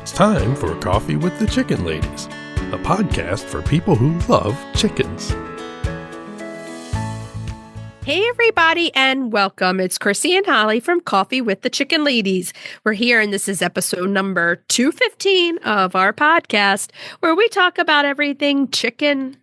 It's time for Coffee with the Chicken Ladies, a podcast for people who love chickens. Hey everybody and welcome. It's Chrisie&Holly from Coffee with the Chicken Ladies. We're here and this is episode number 215 of our podcast where we talk about everything chicken,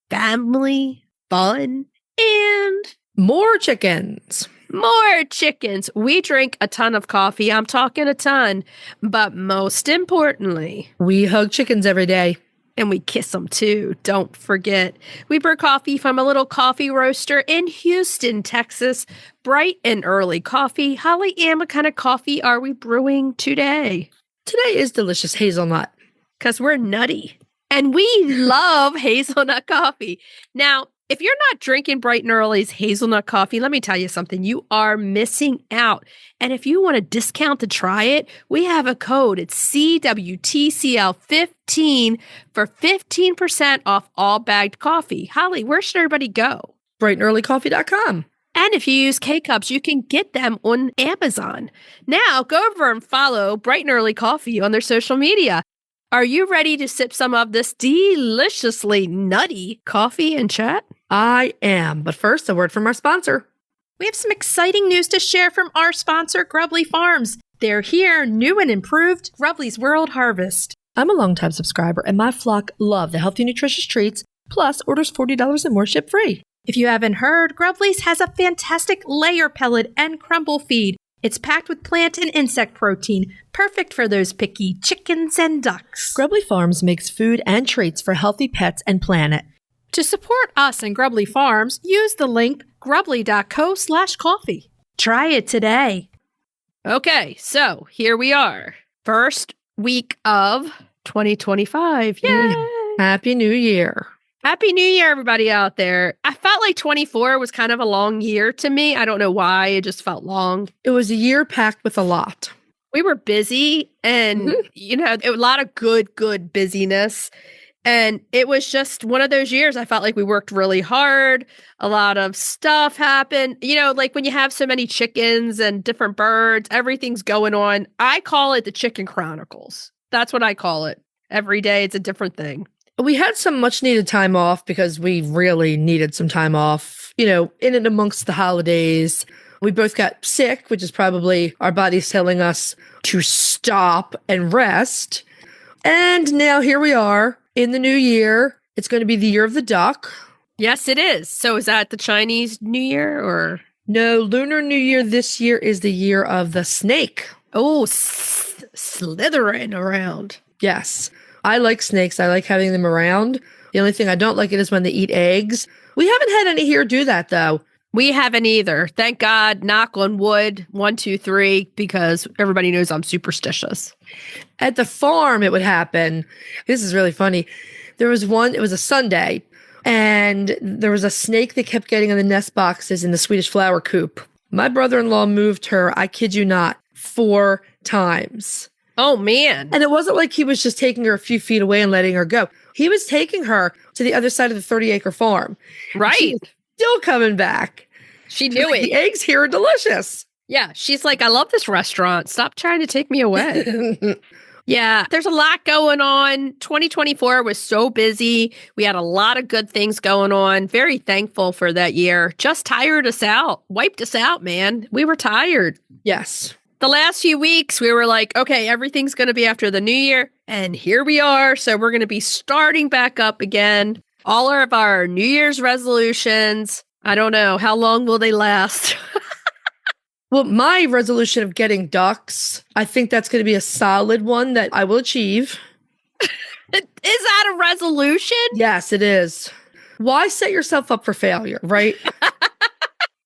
family, fun, and more chickens. More chickens. We drink a ton of coffee. I'm talking a ton. But most importantly, we hug chickens every day. And we kiss them too. Don't forget. We brew coffee from a little coffee roaster in Houston, Texas. Bright and early coffee. Holly Ann, what kind of coffee are we brewing today? Today is delicious hazelnut. Because we're nutty. And we love hazelnut coffee. Now, if you're not drinking Bright and Early's hazelnut coffee, let me tell you something. You are missing out. And if you want a discount to try it, we have a code. It's CWTCL 15 for 15% off all bagged coffee. Holly, where should everybody go? brightandearlycoffee.com. And if you use K-Cups, you can get them on Amazon. Now, go over and follow Bright and Early Coffee on their social media. Are you ready to sip some of this deliciously nutty coffee and chat? I am. But first, a word from our sponsor. We have some exciting news to share from our sponsor, Grubbly Farms. They're here, new and improved, Grubbly's World Harvest. I'm a longtime subscriber, and my flock love the healthy, nutritious treats, plus orders $40 and more ship free. If you haven't heard, Grubbly's has a fantastic layer pellet and crumble feed. It's packed with plant and insect protein, perfect for those picky chickens and ducks. Grubbly Farms makes food and treats for healthy pets and planet. To support us and Grubbly Farms, use the link grubbly.co/coffee. Try it today. Okay, so here we are. First week of 2025. Yay! Happy New Year. Happy New Year, everybody out there. I felt like 24 was kind of a long year to me. I don't know why. It just felt long. It was a year packed with a lot. We were busy and, a lot of good busyness. And it was just one of those years I felt like we worked really hard. A lot of stuff happened. Like when you have so many chickens and different birds, everything's going on. I call it the Chicken Chronicles. That's what I call it. Every day it's a different thing. We had some much needed time off because we really needed some time off, in and amongst the holidays. We both got sick, which is probably our bodies telling us to stop and rest. And now here we are in the new year. It's going to be the year of the duck. Yes, it is. So is that the Chinese New Year or? No, Lunar New Year this year is the year of the snake. Oh, slithering around. Yes. I like snakes. I like having them around. The only thing I don't like it is when they eat eggs. We haven't had any here do that, though. We haven't either. Thank God. Knock on wood. 1, 2, 3, because everybody knows I'm superstitious. At the farm, it would happen. This is really funny. There was one, it was a Sunday, and there was a snake that kept getting on the nest boxes in the Swedish flower coop. My brother-in-law moved her, I kid you not, 4 times. Oh, man. And it wasn't like he was just taking her a few feet away and letting her go. He was taking her to the other side of the 30-acre farm. Right. She's still coming back. She knew it. The eggs here are delicious. Yeah. She's like, I love this restaurant. Stop trying to take me away. Yeah. There's a lot going on. 2024 was so busy. We had a lot of good things going on. Very thankful for that year. Just tired us out. Wiped us out, man. We were tired. Yes. The last few weeks, we were like, okay, everything's going to be after the new year. And here we are. So we're going to be starting back up again. All of our New Year's resolutions. I don't know. How long will they last? Well, my resolution of getting ducks, I think that's going to be a solid one that I will achieve. Is that a resolution? Yes, it is. Why set yourself up for failure, right?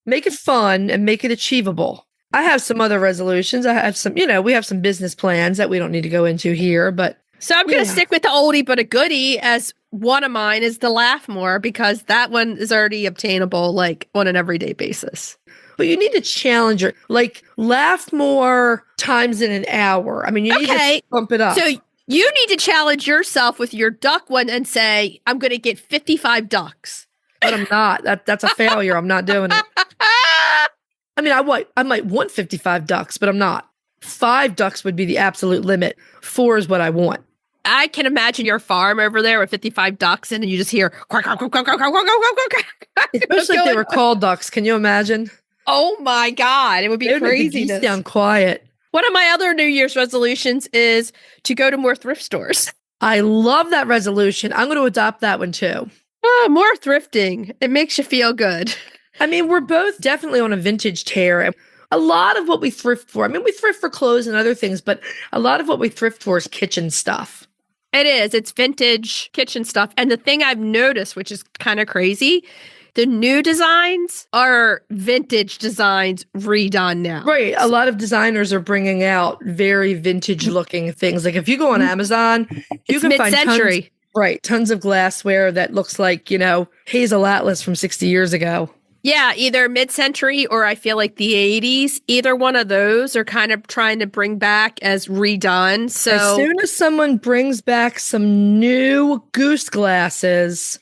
Make it fun and make it achievable. I have some other resolutions. I have some, we have some business plans that we don't need to go into here, but. So I'm going to stick with the oldie but a goodie as one of mine is to laugh more because that one is already obtainable like on an everyday basis. But you need to challenge it. Like laugh more times in an hour. I mean, you need to bump it up. So you need to challenge yourself with your duck one and say, I'm going to get 55 ducks. But I'm not. That's a failure. I'm not doing it. I mean, I might want 55 ducks, but I'm not. 5 ducks would be the absolute limit. 4 is what I want. I can imagine your farm over there with 55 ducks and you just hear quack, quack, quack, quack, quack, quack, quack, quack, quack. Especially if they were called ducks. Can you imagine? Oh my God. It would be They would make the crazy. geese sound quiet. One of my other New Year's resolutions is to go to more thrift stores. I love that resolution. I'm going to adopt that one too. Oh, more thrifting. It makes you feel good. I mean, we're both definitely on a vintage tear. A lot of what we thrift for, I mean, we thrift for clothes and other things, but a lot of what we thrift for is kitchen stuff. It is. It's vintage kitchen stuff. And the thing I've noticed, which is kind of crazy, the new designs are vintage designs redone now. Right. A lot of designers are bringing out very vintage looking things. Like if you go on Amazon, you can find tons of glassware that looks like, Hazel Atlas from 60 years ago. Yeah, either mid-century or I feel like the 80s. Either one of those are kind of trying to bring back as redone. So as soon as someone brings back some new goose glasses,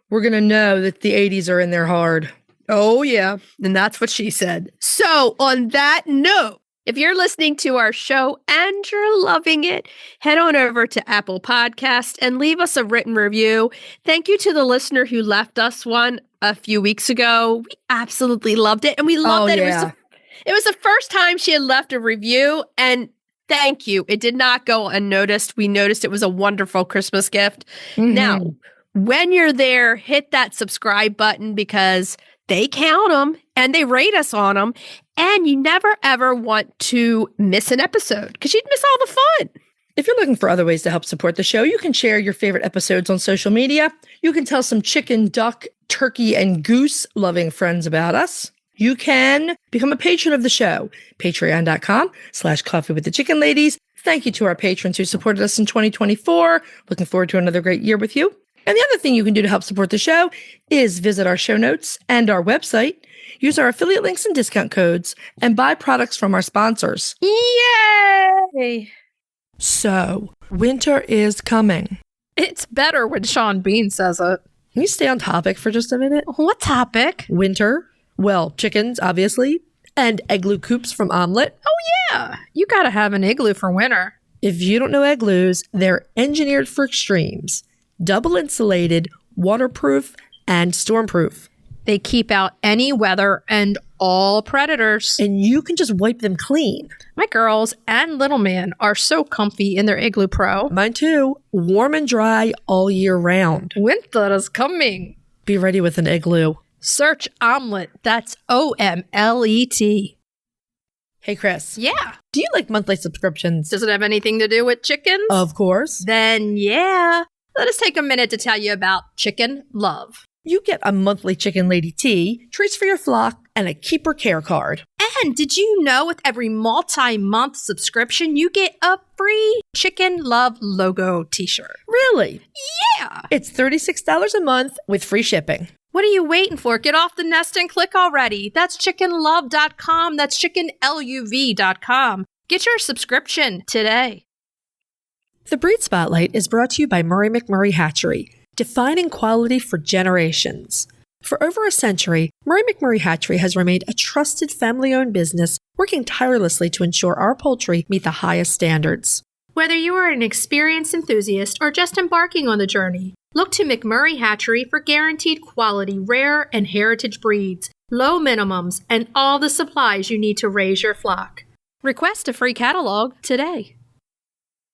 we're going to know that the 80s are in there hard. Oh, yeah. And that's what she said. So on that note, if you're listening to our show and you're loving it, head on over to Apple Podcast and leave us a written review. Thank you to the listener who left us one a few weeks ago. We absolutely loved it. And we loved that it was the first time she had left a review. And thank you. It did not go unnoticed. We noticed it was a wonderful Christmas gift. Mm-hmm. Now, when you're there, hit that subscribe button because they count them and they rate us on them. And you never, ever want to miss an episode because you'd miss all the fun. If you're looking for other ways to help support the show, you can share your favorite episodes on social media. You can tell some chicken, duck, turkey, and goose loving friends about us. You can become a patron of the show. Patreon.com/Coffee with the Chicken Ladies. Thank you to our patrons who supported us in 2024. Looking forward to another great year with you. And the other thing you can do to help support the show is visit our show notes and our website, use our affiliate links and discount codes, and buy products from our sponsors. Yay! So, winter is coming. It's better when Sean Bean says it. Can you stay on topic for just a minute? What topic? Winter. Well, chickens, obviously, and igloo coops from Omelette. Oh, yeah. You got to have an igloo for winter. If you don't know igloos, they're engineered for extremes. Double insulated, waterproof, and stormproof. They keep out any weather and all predators. And you can just wipe them clean. My girls and little man are so comfy in their Igloo Pro. Mine too. Warm and dry all year round. Winter is coming. Be ready with an igloo. Search Omelette. That's OMLET. Hey, Chris. Yeah. Do you like monthly subscriptions? Does it have anything to do with chickens? Of course. Then yeah. Let us take a minute to tell you about Chicken Love. You get a monthly Chicken Lady tee, treats for your flock, and a keeper care card. And did you know with every multi-month subscription, you get a free Chicken Love logo t-shirt? Really? Yeah. It's $36 a month with free shipping. What are you waiting for? Get off the nest and click already. That's chickenlove.com. That's chickenluv.com. Get your subscription today. The Breed Spotlight is brought to you by Murray McMurray Hatchery, defining quality for generations. For over a century, Murray McMurray Hatchery has remained a trusted family-owned business, working tirelessly to ensure our poultry meet the highest standards. Whether you are an experienced enthusiast or just embarking on the journey, look to McMurray Hatchery for guaranteed quality, rare and heritage breeds, low minimums, and all the supplies you need to raise your flock. Request a free catalog today.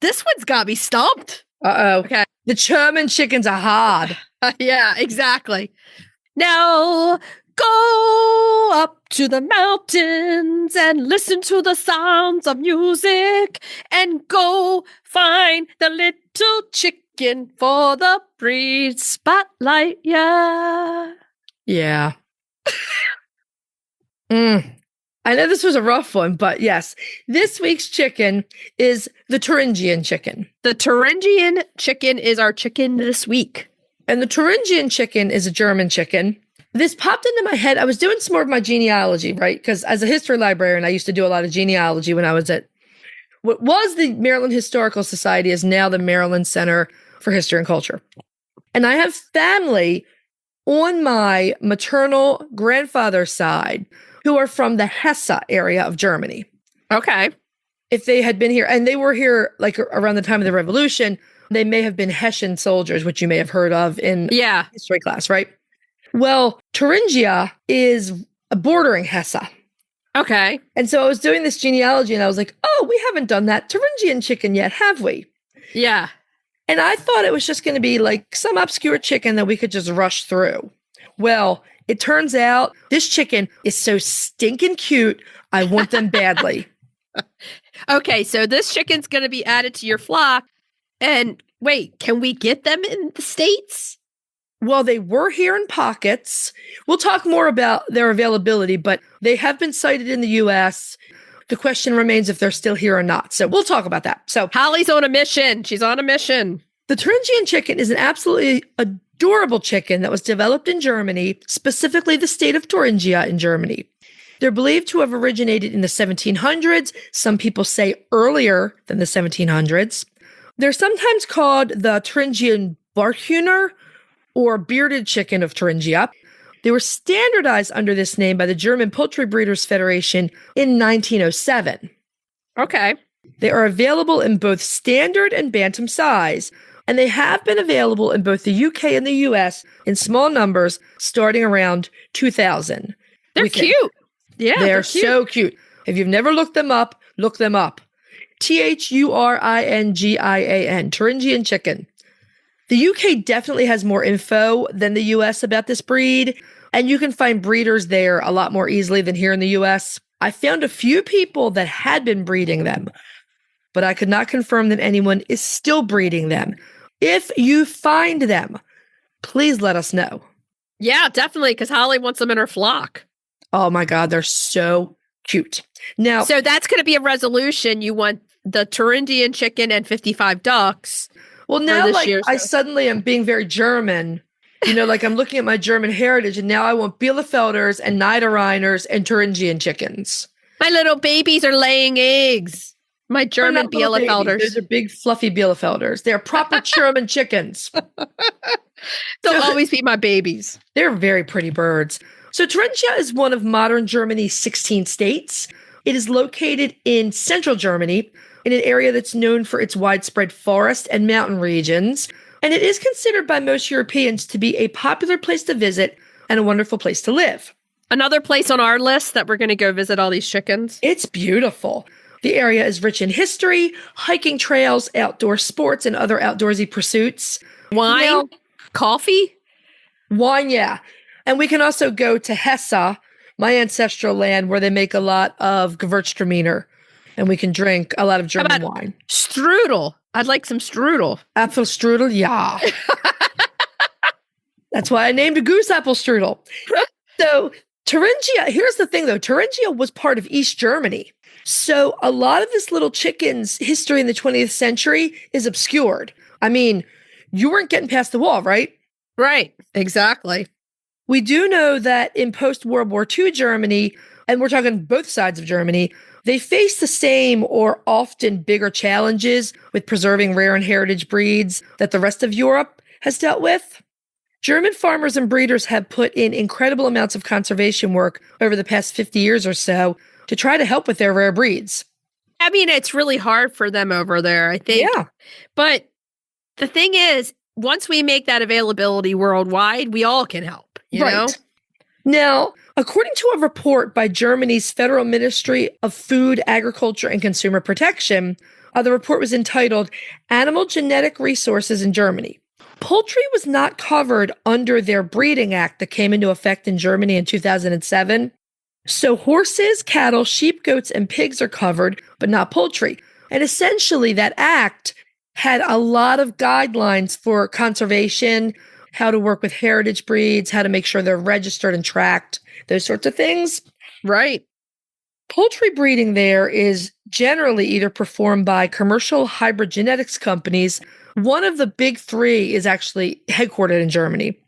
This one's got me stumped. Uh-oh. Okay. The German chickens are hard. Yeah, exactly. Now go up to the mountains and listen to the sounds of music and go find the little chicken for the Breed Spotlight. Yeah. Yeah. I know this was a rough one, but yes, this week's chicken is the Thuringian Chicken. The Thuringian Chicken is our chicken this week. And the Thuringian Chicken is a German chicken. This popped into my head. I was doing some more of my genealogy, right? Because as a history librarian, I used to do a lot of genealogy when I was at what was the Maryland Historical Society is now the Maryland Center for History and Culture. And I have family on my maternal grandfather's side who are from the Hesse area of Germany. Okay. if they had been here, and they were here like around the time of the Revolution, they may have been Hessian soldiers, which you may have heard of in history class, right? Well, Thuringia is bordering Hesse. Okay. And so I was doing this genealogy and I was like, oh, we haven't done that Thuringian chicken yet, have we? Yeah. And I thought it was just going to be like some obscure chicken that we could just rush through. Well, it turns out this chicken is so stinking cute. I want them badly. Okay, so this chicken's going to be added to your flock. And wait, can we get them in the States? Well, they were here in pockets. We'll talk more about their availability, but they have been sighted in the US. The question remains if they're still here or not. So we'll talk about that. So Holly's on a mission. She's on a mission. The Thuringian chicken is an absolutely adorable chicken that was developed in Germany, specifically the state of Thuringia in Germany. They're believed to have originated in the 1700s. Some people say earlier than the 1700s. They're sometimes called the Thuringian Barkhühner or bearded chicken of Thuringia. They were standardized under this name by the German Poultry Breeders Federation in 1907. Okay. They are available in both standard and bantam size, and they have been available in both the UK and the US in small numbers starting around 2000. They're cute. Yeah, they're cute. So cute. If you've never looked them up, look them up. Thuringian, Thuringian chicken. The UK definitely has more info than the US about this breed, and you can find breeders there a lot more easily than here in the US. I found a few people that had been breeding them, but I could not confirm that anyone is still breeding them. If you find them, please let us know. Yeah, definitely, because Holly wants them in her flock. Oh my God, they're so cute. Now, so that's going to be a resolution. You want the Thuringian chicken and 55 ducks. Well, now like I suddenly am being very German. You know, like I'm looking at my German heritage, and now I want Bielefelders and Niederrheiners and Thuringian chickens. My little babies are laying eggs. My German Bielefelders. Those are big, fluffy Bielefelders. They're proper German chickens. They'll always be my babies. They're very pretty birds. So Thuringia is one of modern Germany's 16 states. It is located in central Germany, in an area that's known for its widespread forest and mountain regions. And it is considered by most Europeans to be a popular place to visit and a wonderful place to live. Another place on our list that we're going to go visit all these chickens. It's beautiful. The area is rich in history, hiking trails, outdoor sports, and other outdoorsy pursuits. Wine, coffee? Wine, yeah. And we can also go to Hesse, my ancestral land, where they make a lot of Gewürztraminer. And we can drink a lot of German wine. Strudel. I'd like some strudel. Apfel strudel, yeah. That's why I named a goose apple strudel. So Thuringia, here's the thing though, Thuringia was part of East Germany. So a lot of this little chicken's history in the 20th century is obscured. I mean, you weren't getting past the wall, right? Right, exactly. We do know that in post-World War II Germany, and we're talking both sides of Germany, they face the same or often bigger challenges with preserving rare and heritage breeds that the rest of Europe has dealt with. German farmers and breeders have put in incredible amounts of conservation work over the past 50 years or so to try to help with their rare breeds. I mean, it's really hard for them over there, I think. Yeah. But the thing is, once we make that availability worldwide, we all can help, you know? Now, according to a report by Germany's Federal Ministry of Food, Agriculture, and Consumer Protection, the report was entitled Animal Genetic Resources in Germany. Poultry was not covered under their Breeding Act that came into effect in Germany in 2007. So horses, cattle, sheep, goats, and pigs are covered, but not poultry. And essentially, that act had a lot of guidelines for conservation, how to work with heritage breeds, how to make sure they're registered and tracked, those sorts of things. Right. Poultry breeding there is generally either performed by commercial hybrid genetics companies. One of the big three is actually headquartered in Germany,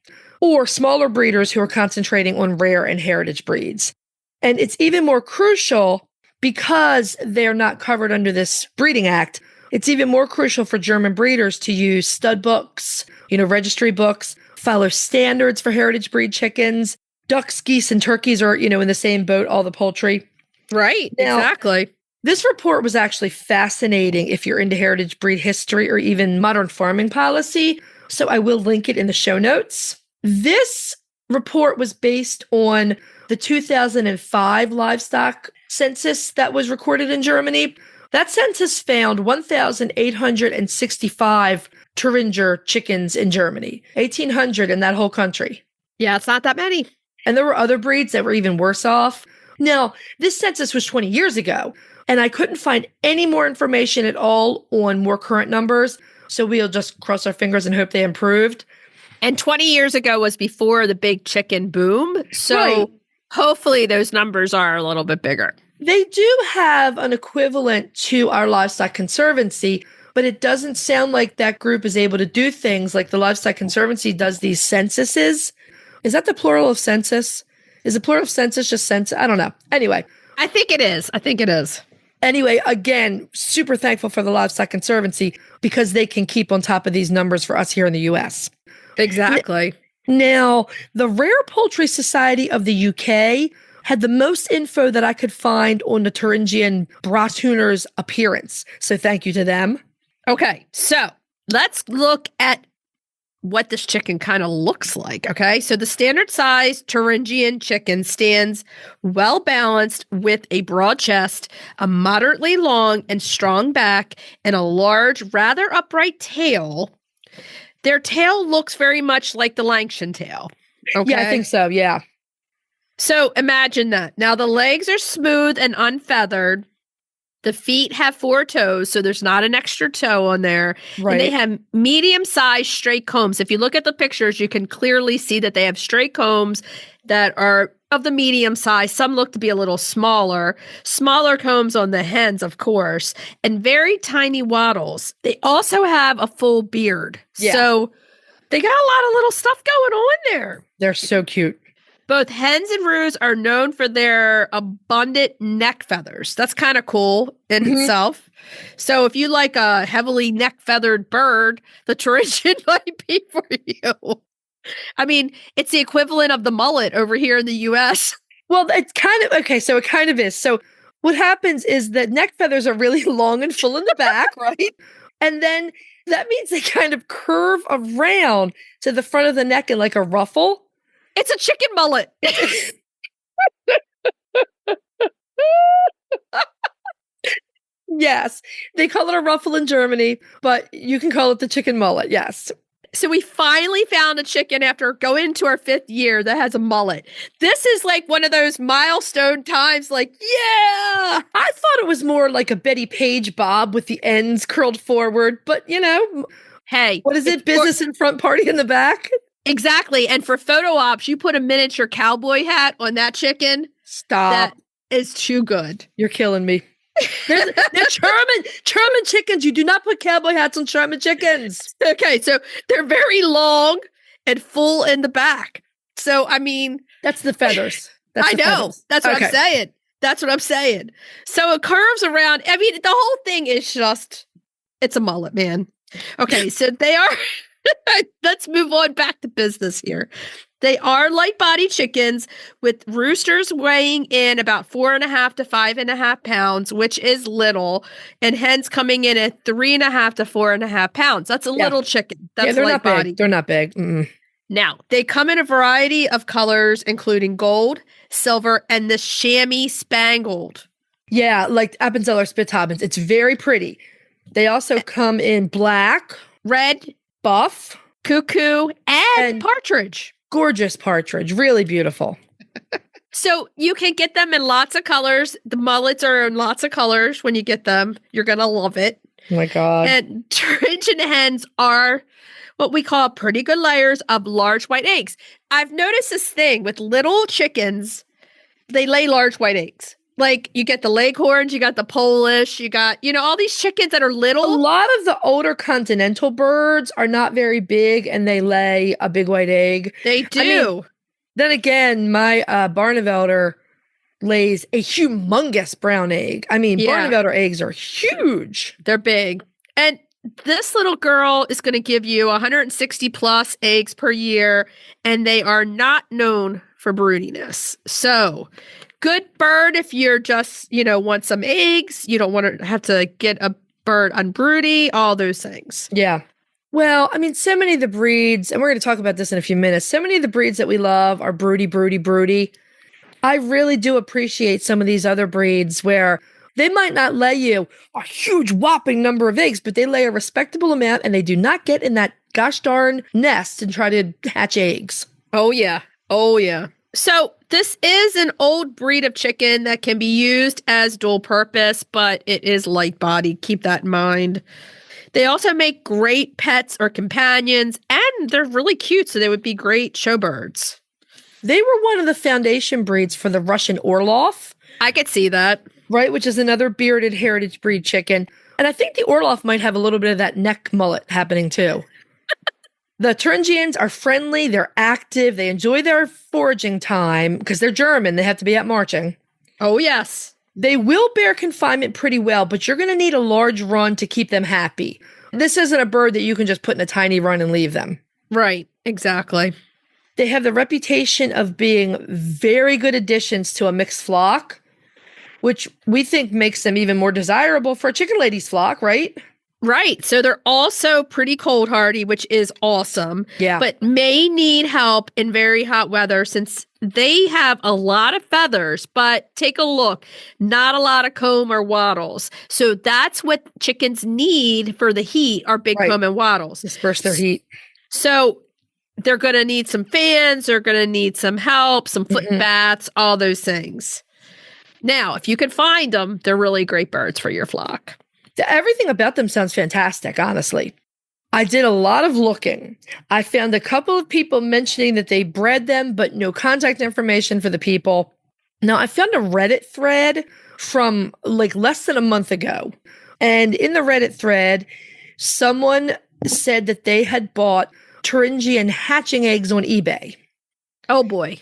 or smaller breeders who are concentrating on rare and heritage breeds. And it's even more crucial because they're not covered under this Breeding Act. It's even more crucial for German breeders to use stud books, registry books, follow standards for heritage breed chickens. Ducks, geese, and turkeys are, in the same boat, all the poultry. Right, now, exactly. This report was actually fascinating if you're into heritage breed history or even modern farming policy. So I will link it in the show notes. This report was based on the 2005 livestock census that was recorded in Germany. That census found 1,865 Thuringian chickens in Germany, 1,800 in that whole country. Yeah, it's not that many. And there were other breeds that were even worse off. Now, this census was 20 years ago, and I couldn't find any more information at all on more current numbers. So we'll just cross our fingers and hope they improved. And 20 years ago was before the big chicken boom. So hopefully those numbers are a little bit bigger. They do have an equivalent to our Livestock Conservancy, but it doesn't sound like that group is able to do things like the Livestock Conservancy does these censuses. Is that the plural of census? Is the plural of census just census? I don't know. Anyway. I think it is. Anyway, again, super thankful for the Livestock Conservancy because they can keep on top of these numbers for us here in the U.S. Exactly. Now, the Rare Poultry Society of the UK had the most info that I could find on the Thuringian Bratuner's appearance. So thank you to them. Okay, so let's look at what this chicken kind of looks like, okay? So the standard size Thuringian chicken stands well balanced with a broad chest, a moderately long and strong back, and a large, rather upright tail. Their tail looks very much like the Langshan tail. Okay? Yeah, I think so, yeah. So imagine that. Now the legs are smooth and unfeathered. The feet have 4 toes, so there's not an extra toe on there. Right. And they have medium-sized straight combs. If you look at the pictures, you can clearly see that they have straight combs that are of the medium size. Some look to be a little smaller. Smaller combs on the hens, of course, and very tiny wattles. They also have a full beard. Yeah. So they got a lot of little stuff going on there. They're so cute. Both hens and roos are known for their abundant neck feathers. That's kind of cool in itself. So if you like a heavily neck feathered bird, the Thuringian might be for you. I mean, it's the equivalent of the mullet over here in the US. Well, it's kind of, okay, so it kind of is. So what happens is that neck feathers are really long and full in the back, right? And then that means they kind of curve around to the front of the neck in like a ruffle. It's a chicken mullet. Yes. They call it a ruffle in Germany, but you can call it the chicken mullet. Yes. So we finally found a chicken after going into our 5th year that has a mullet. This is like one of those milestone times, like, yeah. I thought it was more like a Betty Page bob with the ends curled forward, but you know, hey, what is it? Business in front, party in the back? Exactly. And for photo ops, you put a miniature cowboy hat on that chicken. Stop. That is too good. You're killing me. They're German chickens. You do not put cowboy hats on German chickens. Okay, so they're very long and full in the back. So, I mean... That's the feathers. I know. Feathers. That's what I'm saying. That's what I'm saying. So it curves around. I mean, the whole thing is just... It's a mullet, man. Okay, so they are... Let's move on back to business here. They are light-bodied chickens with roosters weighing in about 4.5 to 5.5 pounds, which is little, and hens coming in at 3.5 to 4.5 pounds. That's a little chicken. That's they're light-bodied. not big. They're not big. Mm-mm. Now, they come in a variety of colors, including gold, silver, and the chamois spangled. Yeah, like Appenzeller Spitzhabens. It's very pretty. They also come in black, red, buff, cuckoo, and partridge. Gorgeous partridge. Really beautiful. So you can get them in lots of colors. The mullets are in lots of colors when you get them. You're going to love it. Oh my God. And Thuringian hens are what we call pretty good layers of large white eggs. I've noticed this thing with little chickens. They lay large white eggs. Like you get the Leghorns, you got the Polish, you got, all these chickens that are little. A lot of the older continental birds are not very big and they lay a big white egg. They do. I mean, then again, my Barnevelder lays a humongous brown egg. I mean, Barnevelder eggs are huge. They're big. And this little girl is going to give you 160 plus eggs per year, and they are not known for broodiness. So good bird if you're just, want some eggs. You don't want to have to get a bird on Broody, all those things. Yeah. Well, I mean, so many of the breeds, and we're going to talk about this in a few minutes, so many of the breeds that we love are broody, broody, broody. I really do appreciate some of these other breeds where they might not lay you a huge whopping number of eggs, but they lay a respectable amount and they do not get in that gosh darn nest and try to hatch eggs. Oh, yeah. Oh, yeah. So this is an old breed of chicken that can be used as dual purpose, but it is light bodied. Keep that in mind. They also make great pets or companions, and they're really cute, so they would be great showbirds. They were one of the foundation breeds for the Russian Orlov. I could see that. Right, which is another bearded heritage breed chicken. And I think the Orlov might have a little bit of that neck mullet happening too. The Thuringians are friendly, they're active, they enjoy their foraging time because they're German, they have to be out marching. Oh, yes. They will bear confinement pretty well, but you're going to need a large run to keep them happy. This isn't a bird that you can just put in a tiny run and leave them. Right, exactly. They have the reputation of being very good additions to a mixed flock, which we think makes them even more desirable for a chicken lady's flock, right? Right. So they're also pretty cold hardy, which is awesome. Yeah. But may need help in very hot weather since they have a lot of feathers, but take a look, not a lot of comb or wattles. So that's what chickens need for the heat are big comb and wattles. Disperse their heat. So they're going to need some fans. They're going to need some help, some foot baths, all those things. Now, if you can find them, they're really great birds for your flock. Everything about them sounds fantastic, honestly. I did a lot of looking. I found a couple of people mentioning that they bred them, but no contact information for the people. Now, I found a Reddit thread from like less than a month ago. And in the Reddit thread, someone said that they had bought Thuringian hatching eggs on eBay. Oh, boy.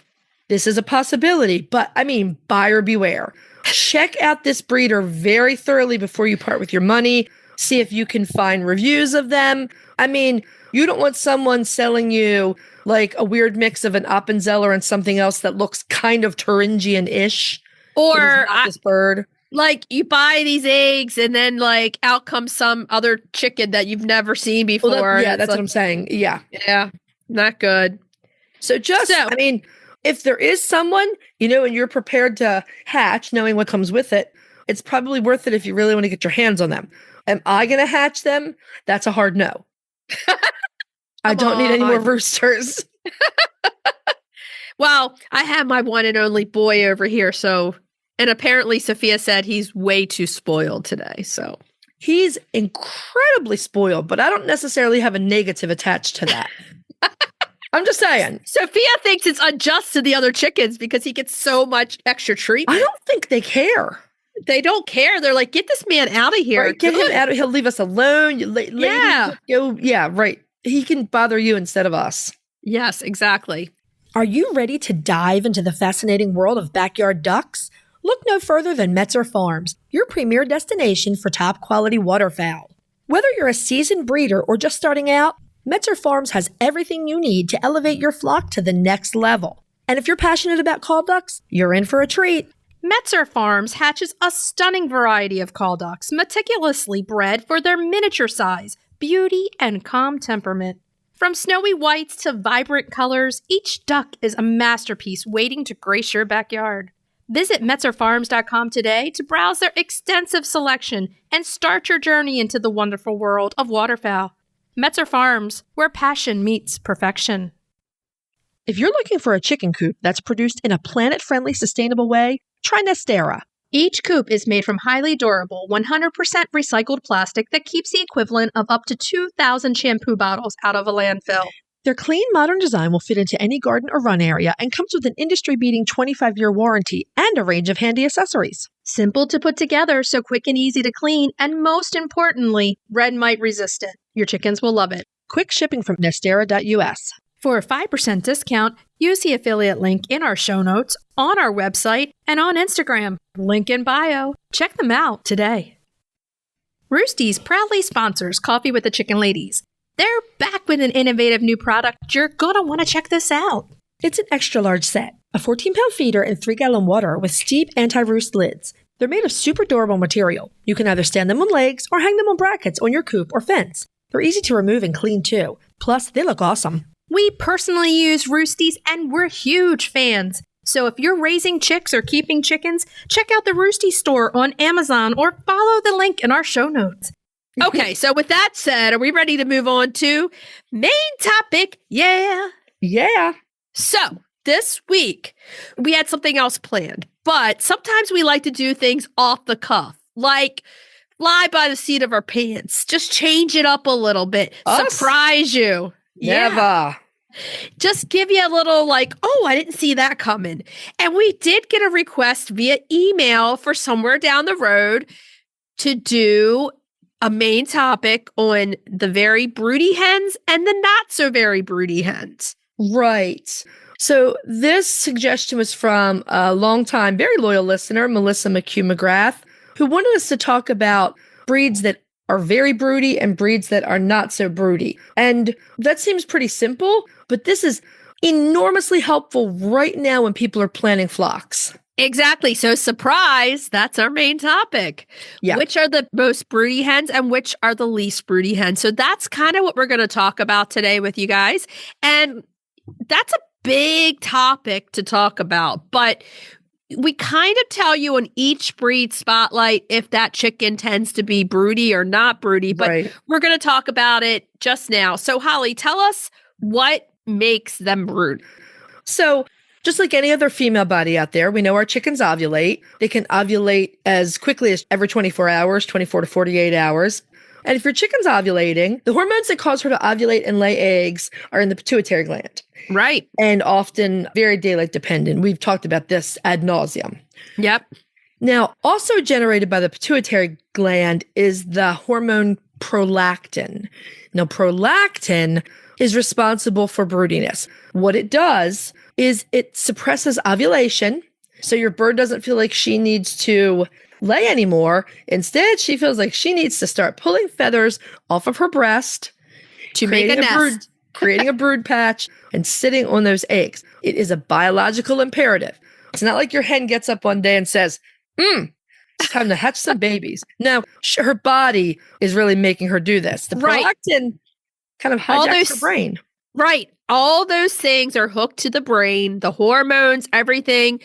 This is a possibility, but I mean, buyer beware. Check out this breeder very thoroughly before you part with your money. See if you can find reviews of them. I mean, you don't want someone selling you like a weird mix of an Appenzeller and something else that looks kind of Thuringian-ish. Or this bird. Like you buy these eggs and then like out comes some other chicken that you've never seen before. Well, that's what I'm saying. Yeah. Yeah. Not good. So I mean, if there is someone, and you're prepared to hatch, knowing what comes with it, it's probably worth it if you really want to get your hands on them. Am I going to hatch them? That's a hard no. I don't need any more roosters. Well, I have my one and only boy over here. And apparently Sophia said he's way too spoiled today. So he's incredibly spoiled, but I don't necessarily have a negative attached to that. I'm just saying. Sophia thinks it's unjust to the other chickens because he gets so much extra treatment. I don't think they care. They don't care. They're like, get this man out of here. Right, get him out. He'll leave us alone. Yeah, right. He can bother you instead of us. Yes, exactly. Are you ready to dive into the fascinating world of backyard ducks? Look no further than Metzer Farms, your premier destination for top quality waterfowl. Whether you're a seasoned breeder or just starting out, Metzer Farms has everything you need to elevate your flock to the next level. And if you're passionate about call ducks, you're in for a treat. Metzer Farms hatches a stunning variety of call ducks, meticulously bred for their miniature size, beauty, and calm temperament. From snowy whites to vibrant colors, each duck is a masterpiece waiting to grace your backyard. Visit MetzerFarms.com today to browse their extensive selection and start your journey into the wonderful world of waterfowl. Metzer Farms, where passion meets perfection. If you're looking for a chicken coop that's produced in a planet-friendly, sustainable way, try Nestera. Each coop is made from highly durable, 100% recycled plastic that keeps the equivalent of up to 2,000 shampoo bottles out of a landfill. Their clean, modern design will fit into any garden or run area and comes with an industry-beating 25-year warranty and a range of handy accessories. Simple to put together, so quick and easy to clean, and most importantly, red mite resistant. Your chickens will love it. Quick shipping from Nestera.us. For a 5% discount, use the affiliate link in our show notes, on our website, and on Instagram. Link in bio. Check them out today. Roosty's proudly sponsors Coffee with the Chicken Ladies. They're back with an innovative new product. You're going to want to check this out. It's an extra large set, A 14-pound feeder and 3-gallon water with steep anti-roost lids. They're made of super durable material. You can either stand them on legs or hang them on brackets on your coop or fence. They're easy to remove and clean too. Plus, they look awesome. We personally use Roosties and we're huge fans. So if you're raising chicks or keeping chickens, check out the Roosty store on Amazon or follow the link in our show notes. Okay, so with that said, are we ready to move on to main topic? Yeah. Yeah. So this week, we had something else planned, but sometimes we like to do things off the cuff, like fly by the seat of our pants. Just change it up a little bit. Us? Surprise you. Never. Yeah. Just give you a little like, oh, I didn't see that coming. And we did get a request via email for somewhere down the road to do a main topic on the very broody hens and the not so very broody hens. Right. So this suggestion was from a longtime, very loyal listener, Melissa McHugh-McGrath, who wanted us to talk about breeds that are very broody and breeds that are not so broody. And that seems pretty simple, but this is enormously helpful right now when people are planning flocks. Exactly. So surprise, that's our main topic. Yeah. Which are the most broody hens and which are the least broody hens? So that's kind of what we're going to talk about today with you guys. And that's a big topic to talk about, but we kind of tell you on each breed spotlight if that chicken tends to be broody or not broody, but Right. we're going to talk about it just now. So Holly, tell us what makes them brood. So just like any other female body out there, we know our chickens ovulate. They can ovulate as quickly as every 24 hours, 24 to 48 hours. And if your chicken's ovulating, the hormones that cause her to ovulate and lay eggs are in the pituitary gland. Right. And often very daylight dependent. We've talked about this ad nauseum. Yep. Now, also generated by the pituitary gland is the hormone prolactin. Now, prolactin is responsible for broodiness. What it does is it suppresses ovulation, so your bird doesn't feel like she needs to lay anymore. Instead, she feels like she needs to start pulling feathers off of her breast To make a nest. creating a brood patch and sitting on those eggs. It is a biological imperative. It's not like your hen gets up one day and says, it's time to hatch some babies. No, her body is really making her do this. The Right. prolactin kind of hijacks her brain. Right. All those things are hooked to the brain, the hormones, everything.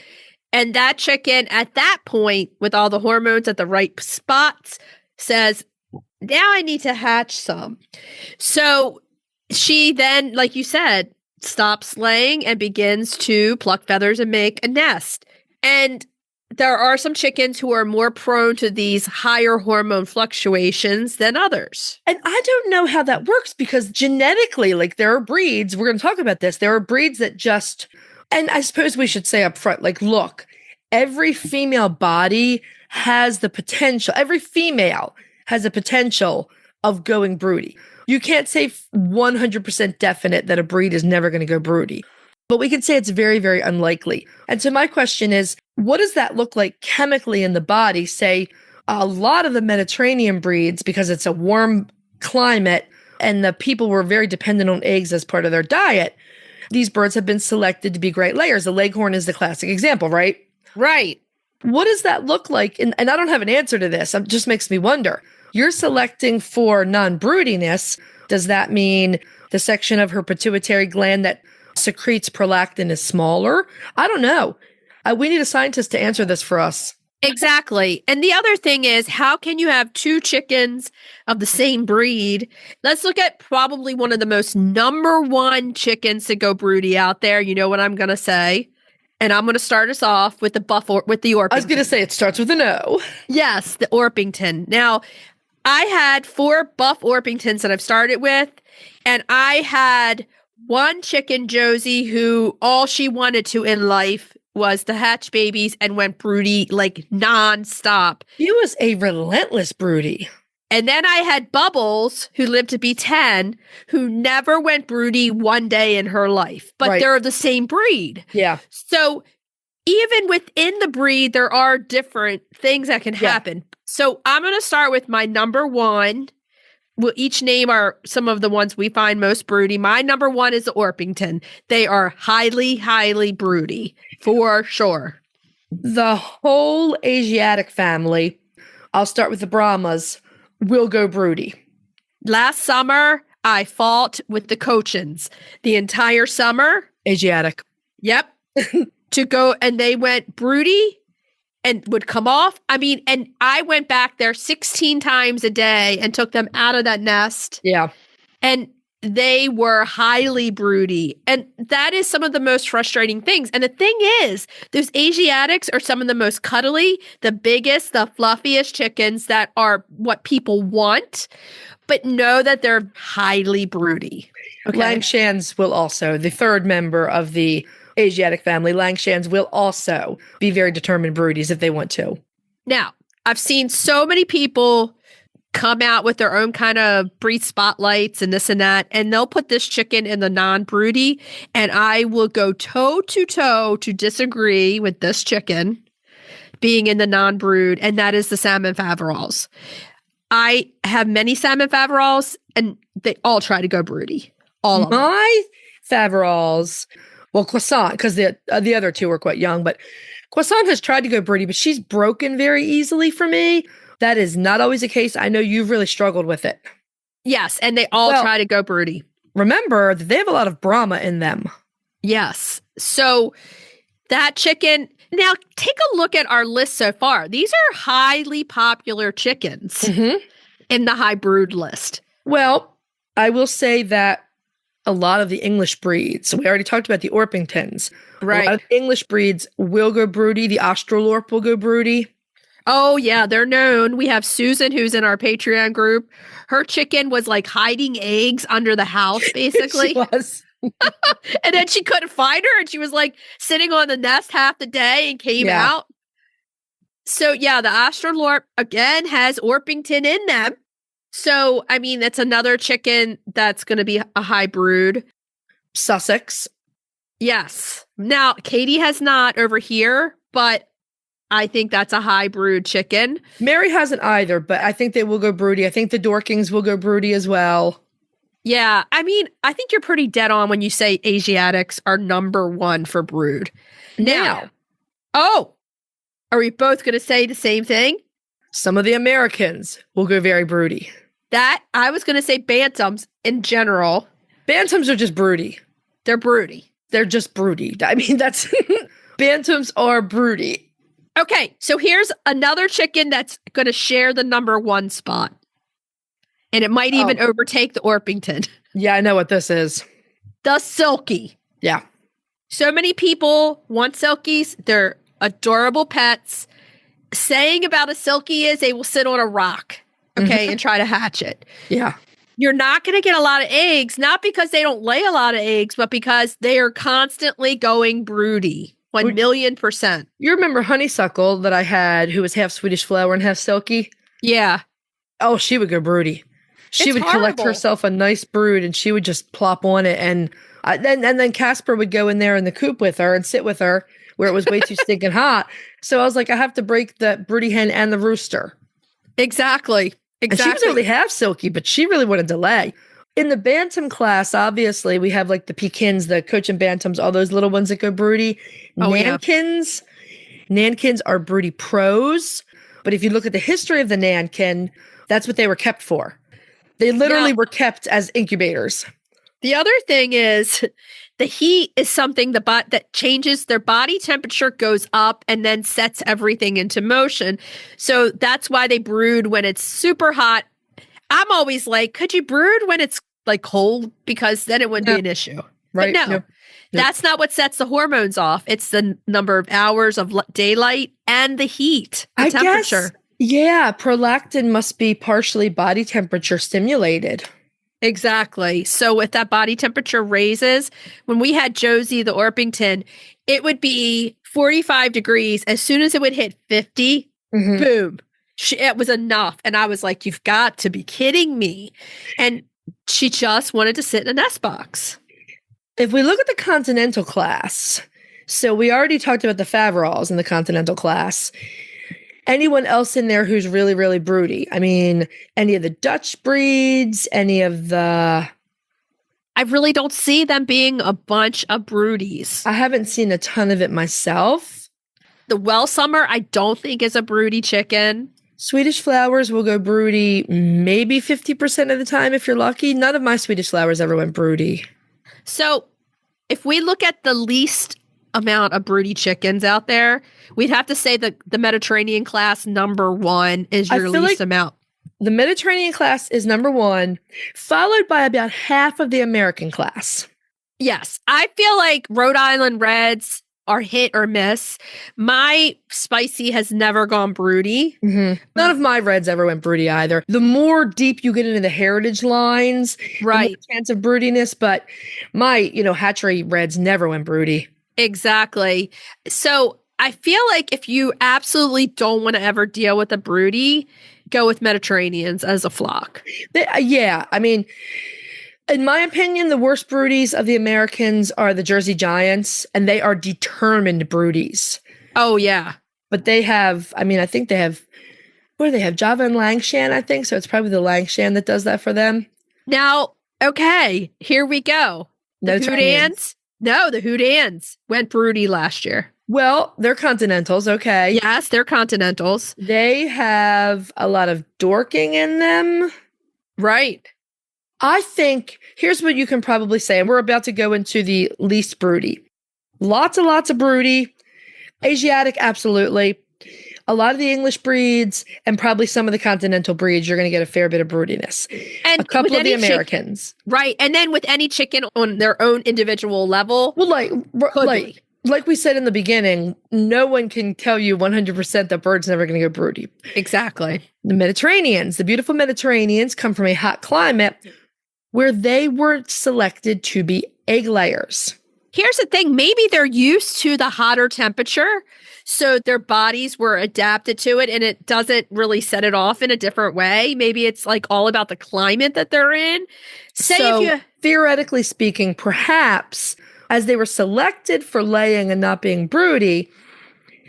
And that chicken at that point, with all the hormones at the right spots, says, now I need to hatch some. So she then, like you said, stops laying and begins to pluck feathers and make a nest. And there are some chickens who are more prone to these higher hormone fluctuations than others. And I don't know how that works because genetically, like there are breeds, we're going to talk about this, there are breeds that just, and I suppose we should say up front, like, look, every female body has the potential, every female has a potential of going broody. You can't say 100% definite that a breed is never going to go broody, but we can say it's very, very unlikely. And so my question is, what does that look like chemically in the body? Say a lot of the Mediterranean breeds, because it's a warm climate and the people were very dependent on eggs as part of their diet, these birds have been selected to be great layers. The leghorn is the classic example, right? Right. What does that look like? And I don't have an answer to this. It just makes me wonder. You're selecting for non-broodiness. Does that mean the section of her pituitary gland that secretes prolactin is smaller? I don't know. We need a scientist to answer this for us. Exactly. And the other thing is, how can you have two chickens of the same breed? Let's look at probably one of the most number one chickens to go broody out there. You know what I'm going to say? And I'm going to start us off with the Orpington. I was going to say it starts with an O. Yes, the Orpington. Now, I had 4 buff Orpingtons that I've started with, and I had one chicken, Josie, who all she wanted to in life was to hatch babies and went broody like nonstop. He was a relentless broody. And then I had Bubbles, who lived to be 10, who never went broody one day in her life, but Right. they're the same breed. Yeah. So even within the breed, there are different things that can Yeah. happen. So I'm going to start with my number one we'll each name some of the ones we find most broody. My number one is the Orpington. They are highly, highly broody for sure. The whole Asiatic family, I'll start with the Brahmas, will go broody. Last summer, I fought with the Cochins the entire summer. Asiatic. Yep. To go, and they went broody and would come off. I mean, and I went back there 16 times a day and took them out of that nest. Yeah. And they were highly broody. And that is some of the most frustrating things. And the thing is, those Asiatics are some of the most cuddly, the biggest, the fluffiest chickens that are what people want, but know that they're highly broody. Okay. Langshans will also, the third member of the Asiatic family, Langshans will also be very determined broodies if they want to. Now, I've seen so many people come out with their own kind of breed spotlights and this and that, and they'll put this chicken in the non-broody, and I will go toe to toe to disagree with this chicken being in the non-brood, and that is the salmon faverolles. I have many salmon faverolles, and they all try to go broody. All of them. My faverolles, well, Croissant, because the other two are quite young, but Croissant has tried to go broody, but she's broken very easily for me. That is not always the case. I know you've really struggled with it. Yes, and they all try to go broody. Remember that they have a lot of Brahma in them. Yes. So that chicken, now take a look at our list so far. These are highly popular chickens in the high brood list. Well, I will say that a lot of the English breeds, so we already talked about the Orpingtons. Right. A lot of English breeds will go broody. The Australorp will go broody. Oh, yeah, they're known. We have Susan, who's in our Patreon group. Her chicken was like hiding eggs under the house, basically. She was. And then she couldn't find her, and she was like sitting on the nest half the day and came out. So, yeah, the Australorp, again, has Orpington in them. So, I mean, that's another chicken that's going to be a high brood. Sussex. Yes. Now, Katie has not over here, but I think that's a high brood chicken. Mary hasn't either, but I think they will go broody. I think the Dorkings will go broody as well. Yeah. I mean, I think you're pretty dead on when you say Asiatics are number one for brood. Now, are we both going to say the same thing? Some of the Americans will go very broody. That, I was going to say bantams in general. Bantams are just broody. They're broody. They're just broody. I mean, that's bantams are broody. Okay, so here's another chicken that's going to share the number one spot. And it might even overtake the Orpington. Yeah, I know what this is. The Silkie. Yeah. So many people want Silkies. They're adorable pets. Saying about a Silkie is they will sit on a rock, okay, and try to hatch it. Yeah. You're not going to get a lot of eggs, not because they don't lay a lot of eggs, but because they are constantly going broody. 1,000,000%. You remember Honeysuckle that I had, who was half Swedish flower and half Silkie? Yeah. Oh, she would go broody. She would collect herself a nice brood, and she would just plop on it. And then Casper would go in there in the coop with her and sit with her where it was way too stinking hot. So I was like, I have to break the broody hen and the rooster. Exactly. And she was only half Silkie, but she really wanted to lay. In the Bantam class, obviously, we have like the Pekins, the Cochin Bantams, all those little ones that go broody. Nankins. Nankins are broody pros. But if you look at the history of the Nankin, that's what they were kept for. They literally were kept as incubators. The other thing is the heat is something that changes their body temperature, goes up, and then sets everything into motion. So that's why they brood when it's super hot. I'm always like, could you brood when it's like cold? Because then it wouldn't be an issue. Right. But no, that's not what sets the hormones off. It's the number of hours of daylight and the heat, the temperature. Yeah, prolactin must be partially body temperature stimulated. Exactly. So if that body temperature raises, when we had Josie, the Orpington, it would be 45 degrees. As soon as it would hit 50, boom, it was enough. And I was like, you've got to be kidding me. And she just wanted to sit in a nest box. If we look at the continental class, so we already talked about the Faverolles in the continental class. anyone else in there who's really, really broody. I mean, any of the Dutch breeds, any of the... I really don't see them being a bunch of broodies. I haven't seen a ton of it myself. The Welsummer, I don't think is a broody chicken. Swedish flowers will go broody maybe 50% of the time if you're lucky. None of my Swedish flowers ever went broody. So if we look at the least amount of broody chickens out there, we'd have to say that the Mediterranean class number 1 is your least amount. The Mediterranean class is number 1, followed by about half of the American class. Yes. I feel like Rhode Island Reds are hit or miss. My spicy has never gone broody. Mm-hmm. None of my reds ever went broody either. The more deep you get into the heritage lines, right, the more chance of broodiness. But my, hatchery reds never went broody. Exactly. So I feel like if you absolutely don't want to ever deal with a broody, go with Mediterraneans as a flock. Yeah. I mean, in my opinion, the worst broodies of the Americans are the Jersey Giants, and they are determined broodies. Oh, yeah. But they have, I think they have, what do they have? Java and Langshan, I think. So it's probably the Langshan that does that for them. Now, okay, here we go. The Houdans? No, the Houdans went broody last year. Well, they're Continentals, okay. Yes, they're Continentals. They have a lot of dorking in them. Right. I think, here's what you can probably say, and we're about to go into the least broody. Lots and lots of broody. Asiatic, absolutely. A lot of the English breeds, and probably some of the continental breeds, you're going to get a fair bit of broodiness. And a couple of the Americans. Right. And then with any chicken on their own individual level. Well, like we said in the beginning, no one can tell you 100% that bird's never going to go broody. Exactly. The Mediterraneans, the beautiful Mediterraneans, come from a hot climate where they were selected to be egg layers. Here's the thing. Maybe they're used to the hotter temperature, so their bodies were adapted to it, and it doesn't really set it off in a different way. Maybe it's like all about the climate that they're in. Theoretically speaking, perhaps as they were selected for laying and not being broody,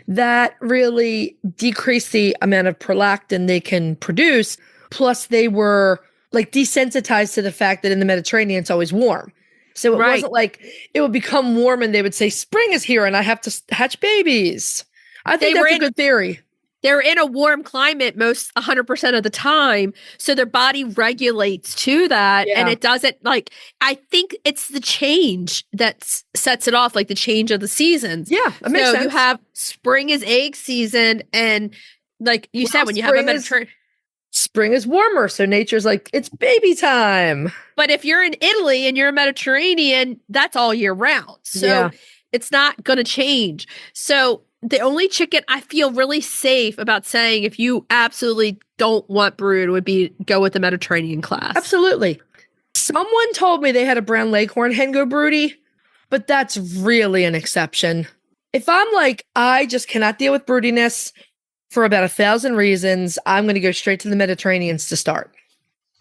that really decreased the amount of prolactin they can produce. Plus, they were desensitized to the fact that in the Mediterranean, it's always warm. So it wasn't like it would become warm and they would say, spring is here and I have to hatch babies. I think that's a good theory. They're in a warm climate 100% of the time. So their body regulates to that. Yeah. And it doesn't I think it's the change that sets it off, like the change of the seasons. Yeah, that makes sense. You have spring is egg season. And like you said, when you have a Mediterranean. Spring is warmer, so nature's like, it's baby time. But if you're in Italy and you're a Mediterranean, that's all year round. So it's not going to change. So the only chicken I feel really safe about saying if you absolutely don't want brood would be go with the Mediterranean class. Absolutely. Someone told me they had a brown leghorn hen go broody, but that's really an exception. If I'm like, I just cannot deal with broodiness, for about 1,000 reasons, I'm going to go straight to the Mediterraneans to start.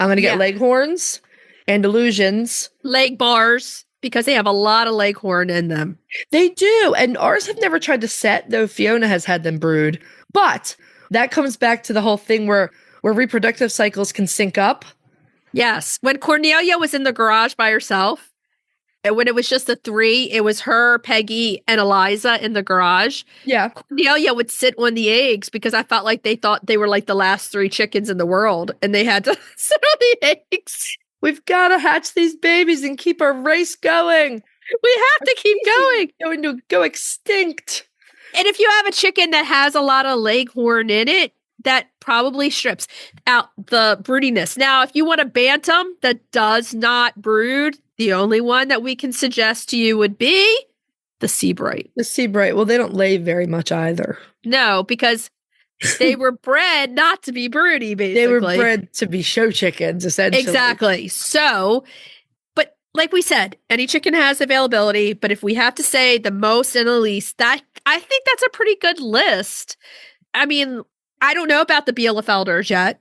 I'm going to get leghorns, Andalusians. Leg bars, because they have a lot of leghorn in them. They do. And ours have never tried to set, though Fiona has had them brood. But that comes back to the whole thing where reproductive cycles can sync up. Yes. When Cornelia was in the garage by herself, and when it was just the 3, it was her, Peggy, and Eliza in the garage. Yeah. Cornelia would sit on the eggs because I felt like they thought they were like the last 3 chickens in the world and they had to sit on the eggs. We've got to hatch these babies and keep our race going. We have to keep going. Going to go extinct. And if you have a chicken that has a lot of leghorn in it, that probably strips out the broodiness. Now, if you want a bantam that does not brood, the only one that we can suggest to you would be the Seabright. The Seabright. Well, they don't lay very much either. No, because they were bred not to be broody, basically. They were bred to be show chickens, essentially. Exactly. So, but like we said, any chicken has availability, but if we have to say the most and the least, that I think that's a pretty good list. I mean, I don't know about the Bielefelders yet.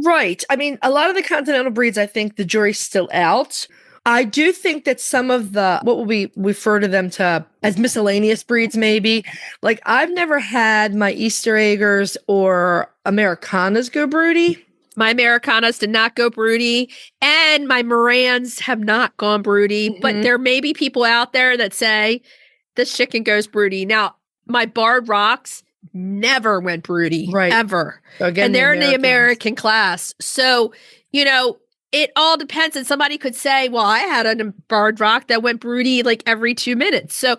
Right. I mean, a lot of the continental breeds, I think the jury's still out. I do think that some of the, what will we refer to them to as miscellaneous breeds, maybe. Like I've never had my Easter eggers or Americanas go broody. My Americanas did not go broody, and my Morans have not gone broody. But there may be people out there that say this chicken goes broody. Now, my Barred Rocks never went broody, Right. ever. Again, And they're in the American class. So, you know, it all depends. And somebody could say, well, I had a Barred Rock that went broody like every 2 minutes. So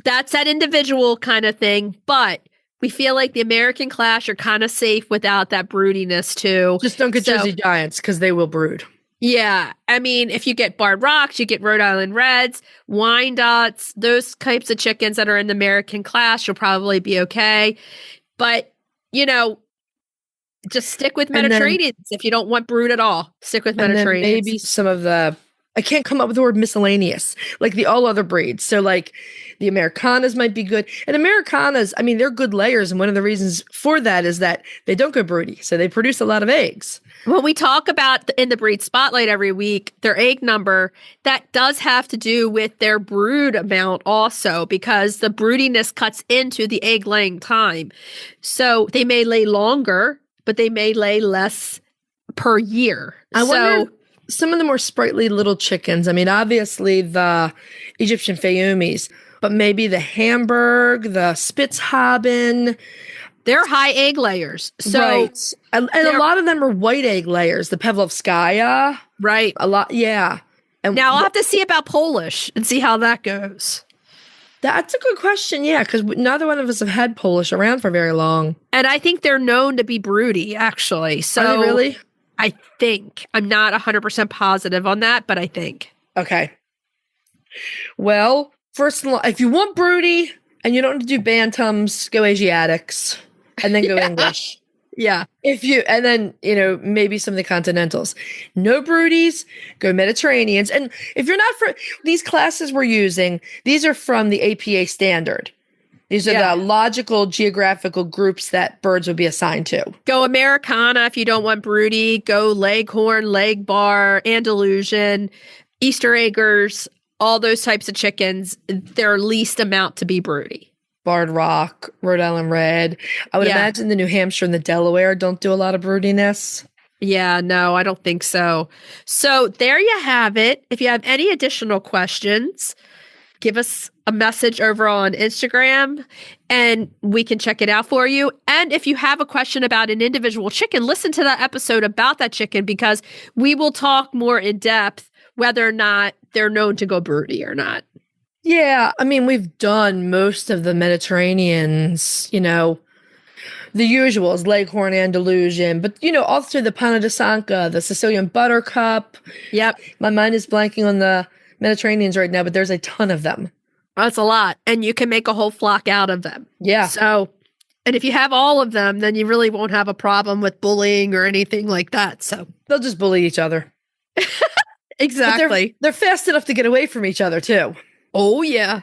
that's that individual kind of thing. But we feel like the American class are kind of safe without that broodiness too. Just don't get So- Jersey Giants because they will brood. Yeah. I mean, if you get Barred Rocks, you get Rhode Island Reds, Wyandottes, those types of chickens that are in the American class, you'll probably be okay. But, you know, just stick with And then- Mediterraneans if you don't want brood at all. Stick with And then Mediterraneans. maybe some of the, I can't come up with the word miscellaneous, like the all other breeds. So like the Americanas might be good. And Americanas, I mean, they're good layers. And one of the reasons for that is that they don't go broody. So they produce a lot of eggs. When we talk about in the breed spotlight every week, their egg number, that does have to do with their brood amount also, because the broodiness cuts into the egg laying time. So they may lay longer, but they may lay less per year. I wonder if some of the more sprightly little chickens, I mean, obviously the Egyptian Fayumis, but maybe the Hamburg, the Spitzhaben. they're high egg layers. So, right. And a lot of them are white egg layers. The Pavlovskaya, right. a lot. Yeah. And Now I'll have to see about Polish and see how that goes. that's a good question. Yeah. Because neither one of us have had Polish around for very long. And I think they're known to be broody, actually. So Are they really? I think. I'm not 100% positive on that, but I think. Okay. Well, first of all, if you want broody and you don't want to do bantams, go Asiatics and then go English. Yeah. And then, maybe some of the continentals. No broodies, go Mediterraneans. And if you're not for these classes we're using, these are from the APA standard. These are the logical geographical groups that birds would be assigned to. Go Americana if you don't want broody. Go Leghorn, Leg Bar, Andalusian, Easter eggers, all those types of chickens. Their least amount to be broody. Barred Rock, Rhode Island Red. I would imagine the New Hampshire and the Delaware don't do a lot of broodiness. Yeah, no, I don't think so. So there you have it. If you have any additional questions, give us a message over on Instagram and we can check it out for you. And if you have a question about an individual chicken, listen to that episode about that chicken, because we will talk more in depth whether or not they're known to go broody or not. Yeah, I mean, we've done most of the Mediterraneans, the usuals, Leghorn, Andalusian, but, also the Pana de Sanca, the Sicilian Buttercup. Yep. My mind is blanking on the Mediterraneans right now, but there's a ton of them. That's a lot. And you can make a whole flock out of them. Yeah. So, and if you have all of them, then you really won't have a problem with bullying or anything like that. So They'll just bully each other. exactly. They're fast enough to get away from each other, too. Oh, yeah.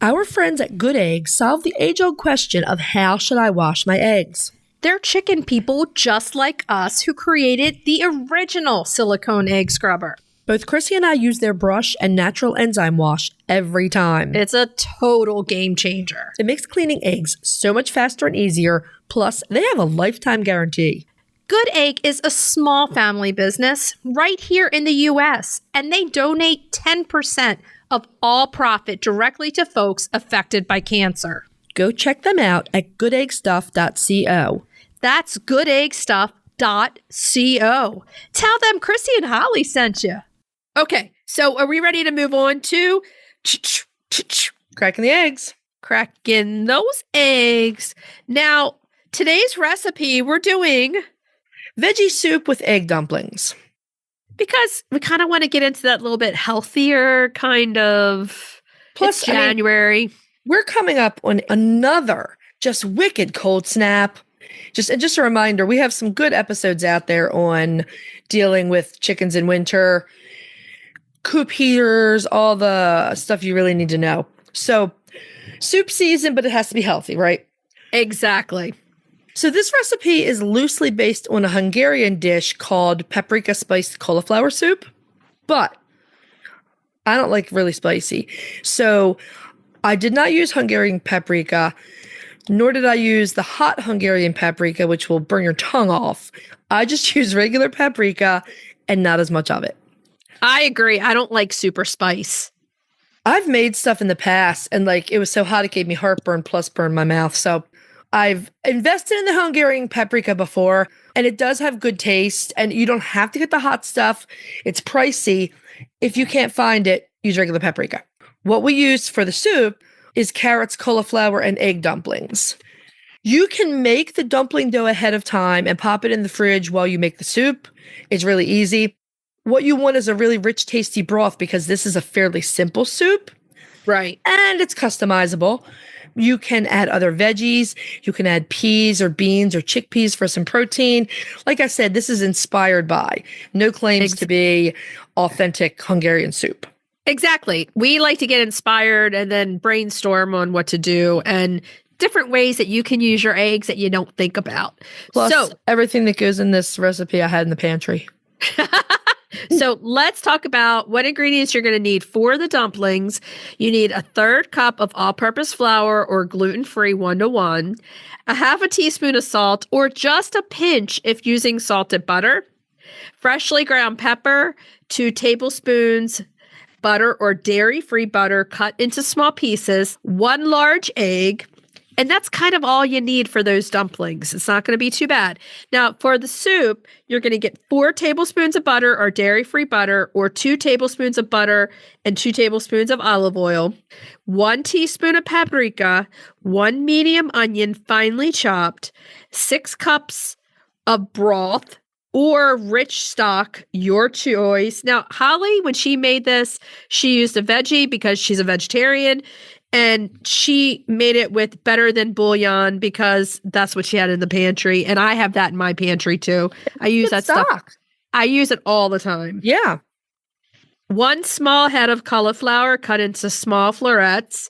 Our friends at Good Eggs solve the age-old question of how should I wash my eggs? They're chicken people just like us who created the original silicone egg scrubber. Both Chrissy and I use their brush and natural enzyme wash every time. It's a total game changer. It makes cleaning eggs so much faster and easier. Plus, they have a lifetime guarantee. Good Egg is a small family business right here in the U.S., and they donate 10% of all profit directly to folks affected by cancer. Go check them out at goodeggstuff.co. That's goodeggstuff.co. Tell them Chrisie&Holly sent you. Okay. So are we ready to move on to Cracking the eggs. cracking those eggs? Now, today's recipe we're doing Veggie soup with egg dumplings. because we kind of want to get into that little bit healthier kind of. Plus, It's January. We're coming up on another just wicked cold snap. Just a reminder, we have some good episodes out there on dealing with chickens in winter, coop heaters, all the stuff you really need to know. So, soup season, but it has to be healthy, right? Exactly. So this recipe is loosely based on a Hungarian dish called paprika spiced cauliflower soup. But I don't like really spicy. So I did not use Hungarian paprika, nor did I use the hot Hungarian paprika, which will burn your tongue off. I just use regular paprika and not as much of it. I agree. I don't like super spice. I've made stuff in the past and like it was so hot it gave me heartburn plus burned my mouth. So I've invested in the Hungarian paprika before and it does have good taste and you don't have to get the hot stuff. It's pricey. If you can't find it, use regular paprika. What we use for the soup is carrots, cauliflower, and egg dumplings. You can make the dumpling dough ahead of time and pop it in the fridge while you make the soup. It's really easy. What you want is a really rich, tasty broth because this is a fairly simple soup. Right. And it's customizable. You can add other veggies. You can add peas or beans or chickpeas for some protein. Like I said, this is inspired by. No claims to be authentic Hungarian soup. Exactly. We like to get inspired and then brainstorm on what to do and different ways that you can use your eggs that you don't think about. Plus, everything that goes in this recipe I had in the pantry. So let's talk about what ingredients you're going to need for the dumplings. You need a 1/3 cup of all-purpose flour or gluten-free 1-to-1, a 1/2 teaspoon of salt or just a pinch if using salted butter, freshly ground pepper, 2 tablespoons butter or dairy-free butter cut into small pieces, 1 large egg, and that's kind of all you need for those dumplings. It's not going to be too bad. Now, for the soup, you're going to get 4 tablespoons of butter or dairy-free butter or 2 tablespoons of butter and 2 tablespoons of olive oil, 1 teaspoon of paprika, 1 medium onion finely chopped, 6 cups of broth, or rich stock, your choice. Now, Holly, when she made this, she used a veggie because she's a vegetarian, and she made it with better than bouillon because that's what she had in the pantry, and I have that in my pantry too. I use that stuff. I use it all the time. Yeah. 1 small head of cauliflower cut into small florets,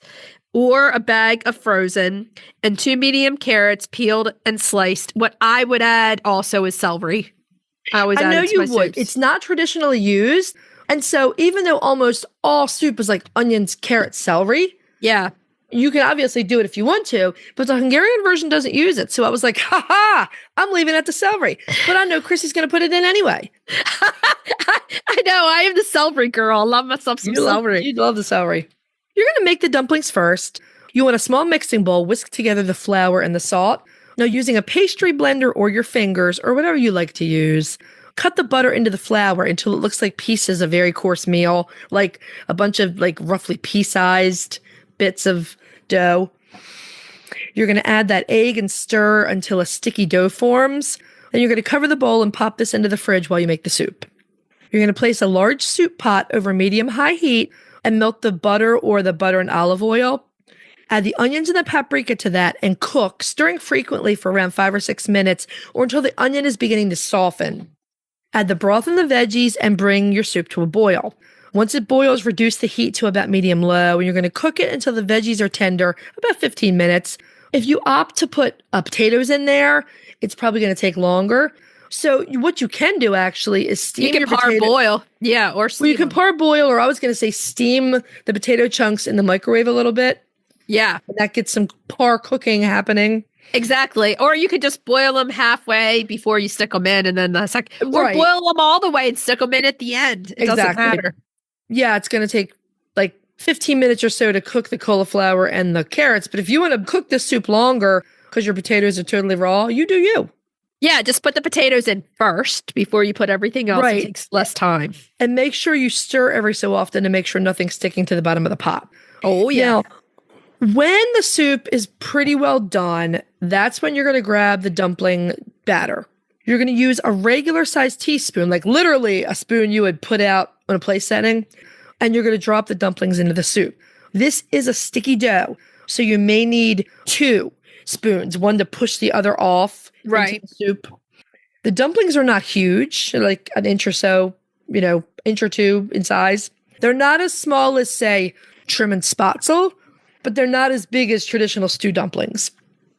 or a bag of frozen, and 2 medium carrots peeled and sliced. What I would add also is celery. I know you would. It's not traditionally used. And so even though almost all soup is like onions, carrots, celery, yeah, you can obviously do it if you want to, but the Hungarian version doesn't use it. So I was like, I'm leaving out the celery. But I know Chrissy's going to put it in anyway. I know. I am the celery girl. I love myself some celery. You love the celery. You're going to make the dumplings first. You want a small mixing bowl, whisk together the flour and the salt. Now, using a pastry blender or your fingers or whatever you like to use, cut the butter into the flour until it looks like pieces of very coarse meal, like a bunch of like roughly pea-sized bits of dough. You're going to add that egg and stir until a sticky dough forms. Then you're going to cover the bowl and pop this into the fridge while you make the soup. You're going to place a large soup pot over medium-high heat and melt the butter or the butter and olive oil. Add the onions and the paprika to that and cook, stirring frequently for around 5 or 6 minutes or until the onion is beginning to soften. Add the broth and the veggies and bring your soup to a boil. Once it boils, reduce the heat to about medium-low, and you're going to cook it until the veggies are tender, about 15 minutes. If you opt to put potatoes in there, it's probably going to take longer. So what you can do actually is steam your potato. You can parboil. Yeah, or steam. Well, you can parboil, or I was going to say steam the potato chunks in the microwave a little bit. Yeah. And that gets some par cooking happening. Exactly. Or you could just boil them halfway before you stick them in and then the second. Or boil them all the way and stick them in at the end. It doesn't matter. Yeah, it's going to take like 15 minutes or so to cook the cauliflower and the carrots. But if you want to cook this soup longer because your potatoes are totally raw, you do you. Yeah, just put the potatoes in first before you put everything else. Right. It takes less time. And make sure you stir every so often to make sure nothing's sticking to the bottom of the pot. Oh, yeah. Now, when the soup is pretty well done, that's when you're going to grab the dumpling batter. You're going to use a regular sized teaspoon, like literally a spoon you would put out on a place setting, and you're going to drop the dumplings into the soup. This is a sticky dough, so you may need 2 spoons, one to push the other off into the soup. The dumplings are not huge, like an inch or so, inch or 2 in size. They're not as small as, say, trim and spatzel, but they're not as big as traditional stew dumplings.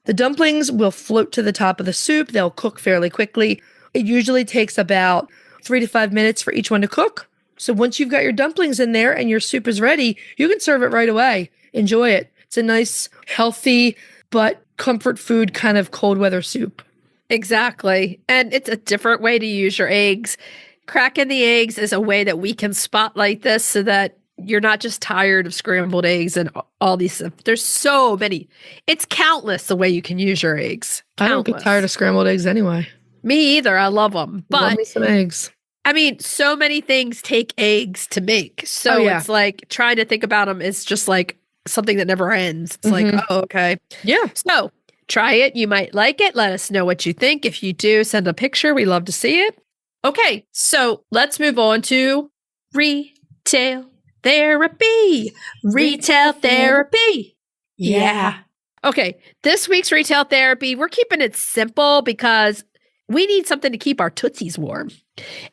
The dumplings will float to the top of the soup. They'll cook fairly quickly. It usually takes about 3 to 5 minutes for each one to cook. So once you've got your dumplings in there and your soup is ready, you can serve it right away. Enjoy it. It's a nice, healthy, but comfort food kind of cold weather soup. Exactly. And it's a different way to use your eggs. Cracking the eggs is a way that we can spotlight this so that you're not just tired of scrambled eggs and all these stuff. There's so many. It's countless the way you can use your eggs. I don't get tired of scrambled eggs anyway. Me either. I love them. But love me some eggs. I mean, so many things take eggs to make. So it's like trying to think about them is just like something that never ends. It's like, oh, okay. Yeah. So try it. You might like it. Let us know what you think. If you do, send a picture. We love to see it. Okay. So let's move on to retail therapy. Retail therapy. Yeah. Okay. This week's retail therapy, we're keeping it simple because we need something to keep our tootsies warm.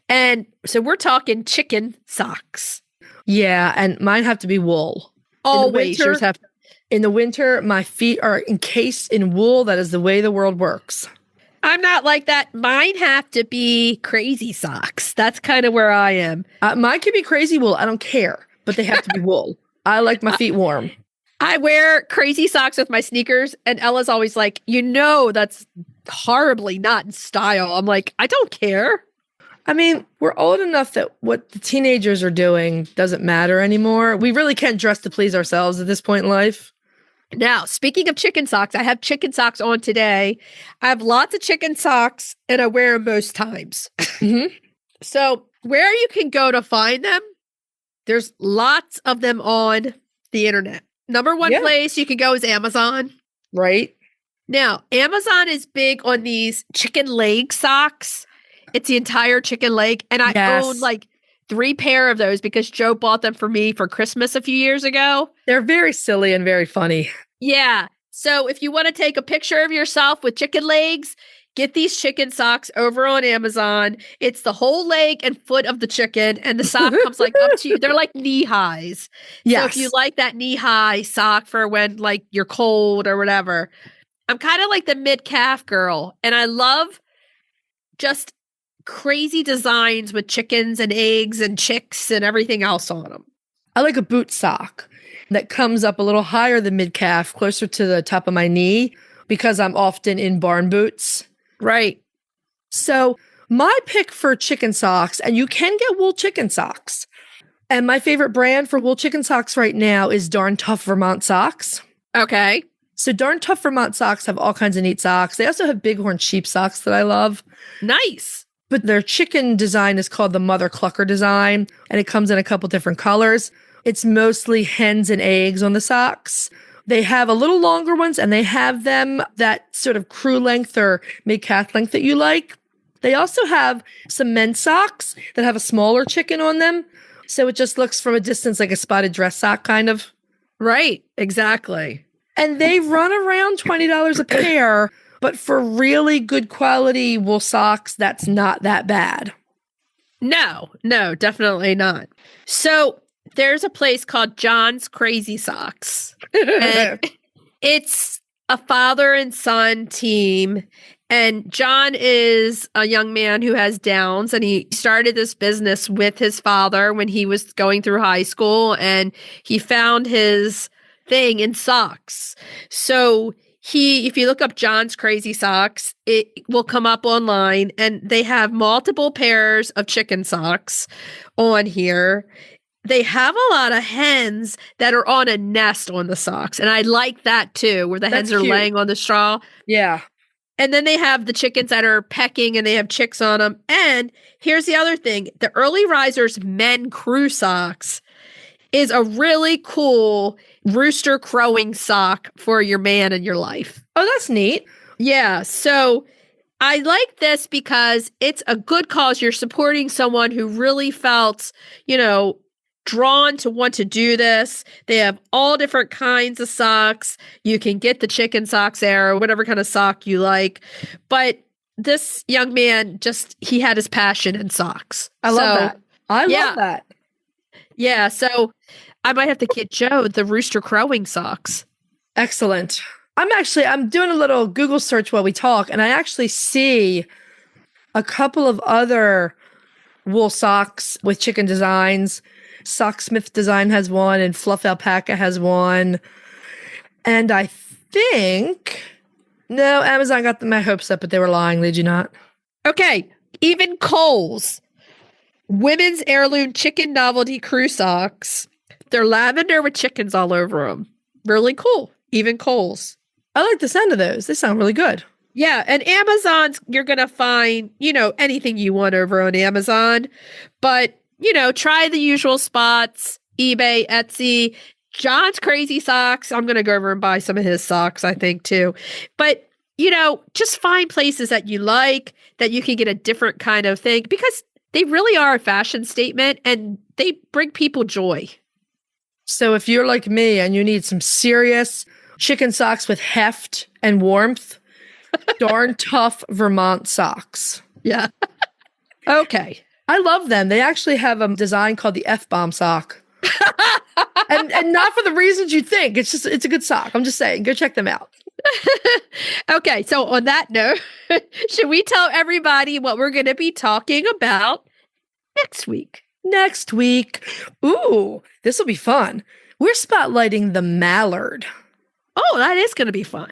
And so we're talking chicken socks. Yeah. And mine have to be wool. Always yours have to. In the winter, my feet are encased in wool. That is the way the world works. I'm not like that. Mine have to be crazy socks. That's kind of where I am. Mine can be crazy wool. I don't care, but they have to be wool. I like my feet warm. I wear crazy socks with my sneakers, and Ella's always like, that's horribly not in style. I'm like, I don't care. I mean, we're old enough that what the teenagers are doing doesn't matter anymore. We really can't dress to please ourselves at this point in life. Now, speaking of chicken socks, I have chicken socks on today. I have lots of chicken socks, and I wear them most times. So where you can go to find them, there's lots of them on the internet. Number one place you can go is Amazon. Right. Now, Amazon is big on these chicken leg socks. It's the entire chicken leg. And I own like 3 pair of those because Joe bought them for me for Christmas a few years ago. They're very silly and very funny. Yeah. So if you want to take a picture of yourself with chicken legs, get these chicken socks over on Amazon. It's the whole leg and foot of the chicken, and the sock comes like up to you. They're like knee highs. Yes. So if you like that knee high sock for when like you're cold or whatever, I'm kind of like the mid-calf girl, and I love just crazy designs with chickens and eggs and chicks and everything else on them. I like a boot sock that comes up a little higher than mid-calf, closer to the top of my knee, because I'm often in barn boots. Right. So my pick for chicken socks, and you can get wool chicken socks. And my favorite brand for wool chicken socks right now is Darn Tough Vermont Socks. Okay. So Darn Tough Vermont Socks have all kinds of neat socks. They also have Bighorn sheep socks that I love. Nice. But their chicken design is called the Mother Clucker design, and it comes in a couple different colors. It's mostly hens and eggs on the socks. They have a little longer ones, and they have them that sort of crew length or mid-calf length that you like. They also have some men's socks that have a smaller chicken on them. So it just looks from a distance like a spotted dress sock kind of. Right, exactly. And they run around $20 a pair, but for really good quality wool socks, that's not that bad. No, definitely not. So there's a place called John's Crazy Socks. And it's a father and son team. And John is a young man who has Downs, and he started this business with his father when he was going through high school, and he found his thing in socks. So if you look up John's Crazy Socks, it will come up online, and they have multiple pairs of chicken socks on here. They have a lot of hens that are on a nest on the socks. And I like that too, where the hens are laying on the straw. Yeah. And then they have the chickens that are pecking and they have chicks on them. And here's the other thing. The Early Risers Men Crew Socks is a really cool rooster crowing sock for your man in your life. Oh, that's neat. Yeah. So I like this because it's a good cause. You're supporting someone who really felt, drawn to want to do this. They have all different kinds of socks. You can get the chicken socks there or whatever kind of sock you like. But this young man he had his passion in socks. I love that. I love that. Yeah. So I might have to get Joe the rooster crowing socks. Excellent. I'm doing a little Google search while we talk, and I actually see a couple of other wool socks with chicken designs. Socksmith Design has one, and Fluff Alpaca has one. And I think, no, Amazon got my hopes up, but they were lying. Did you not? Okay, even Kohl's. Women's heirloom chicken novelty crew socks. They're lavender with chickens all over them. Really cool. Even Kohl's. I like the sound of those. They sound really good. Yeah, and Amazon's, you're going to find, anything you want over on Amazon. But, try the usual spots, eBay, Etsy, John's Crazy Socks. I'm going to go over and buy some of his socks, I think, too. But, just find places that you like, that you can get a different kind of thing, because they really are a fashion statement and they bring people joy. So if you're like me and you need some serious chicken socks with heft and warmth, darn tough Vermont socks. Yeah. Okay. I love them. They actually have a design called the F-bomb sock. and not for the reasons you think. It's a good sock. I'm just saying, go check them out. Okay, so on that note, should we tell everybody what we're going to be talking about next week? Next week. Ooh, this will be fun. We're spotlighting the mallard. Oh, that is going to be fun.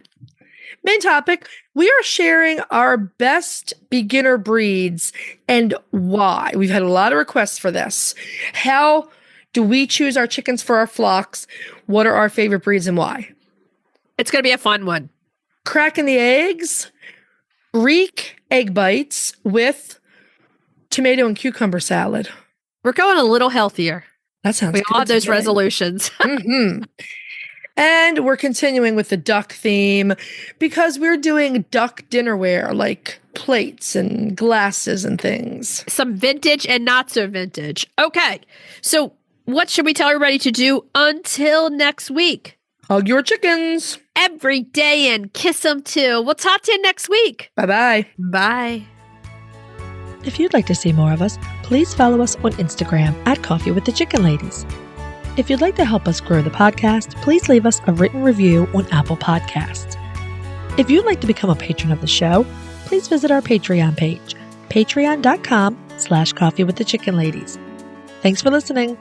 Main topic, we are sharing our best beginner breeds and why. We've had a lot of requests for this. How do we choose our chickens for our flocks? What are our favorite breeds and why? It's going to be a fun one. Cracking the eggs, Greek egg bites with tomato and cucumber salad. We're going a little healthier. That sounds We good. all have those today. resolutions. Mm-hmm. And we're continuing with the duck theme because we're doing duck dinnerware, like plates and glasses and things. Some vintage and not so vintage. Okay, so what should we tell everybody to do until next week? Hug your chickens. Every day and kiss them too. We'll talk to you next week. Bye-bye. Bye. If you'd like to see more of us, please follow us on Instagram at Coffee with the Chicken Ladies. If you'd like to help us grow the podcast, please leave us a written review on Apple Podcasts. If you'd like to become a patron of the show, please visit our Patreon page, patreon.com/coffeewiththechickenladies. Thanks for listening.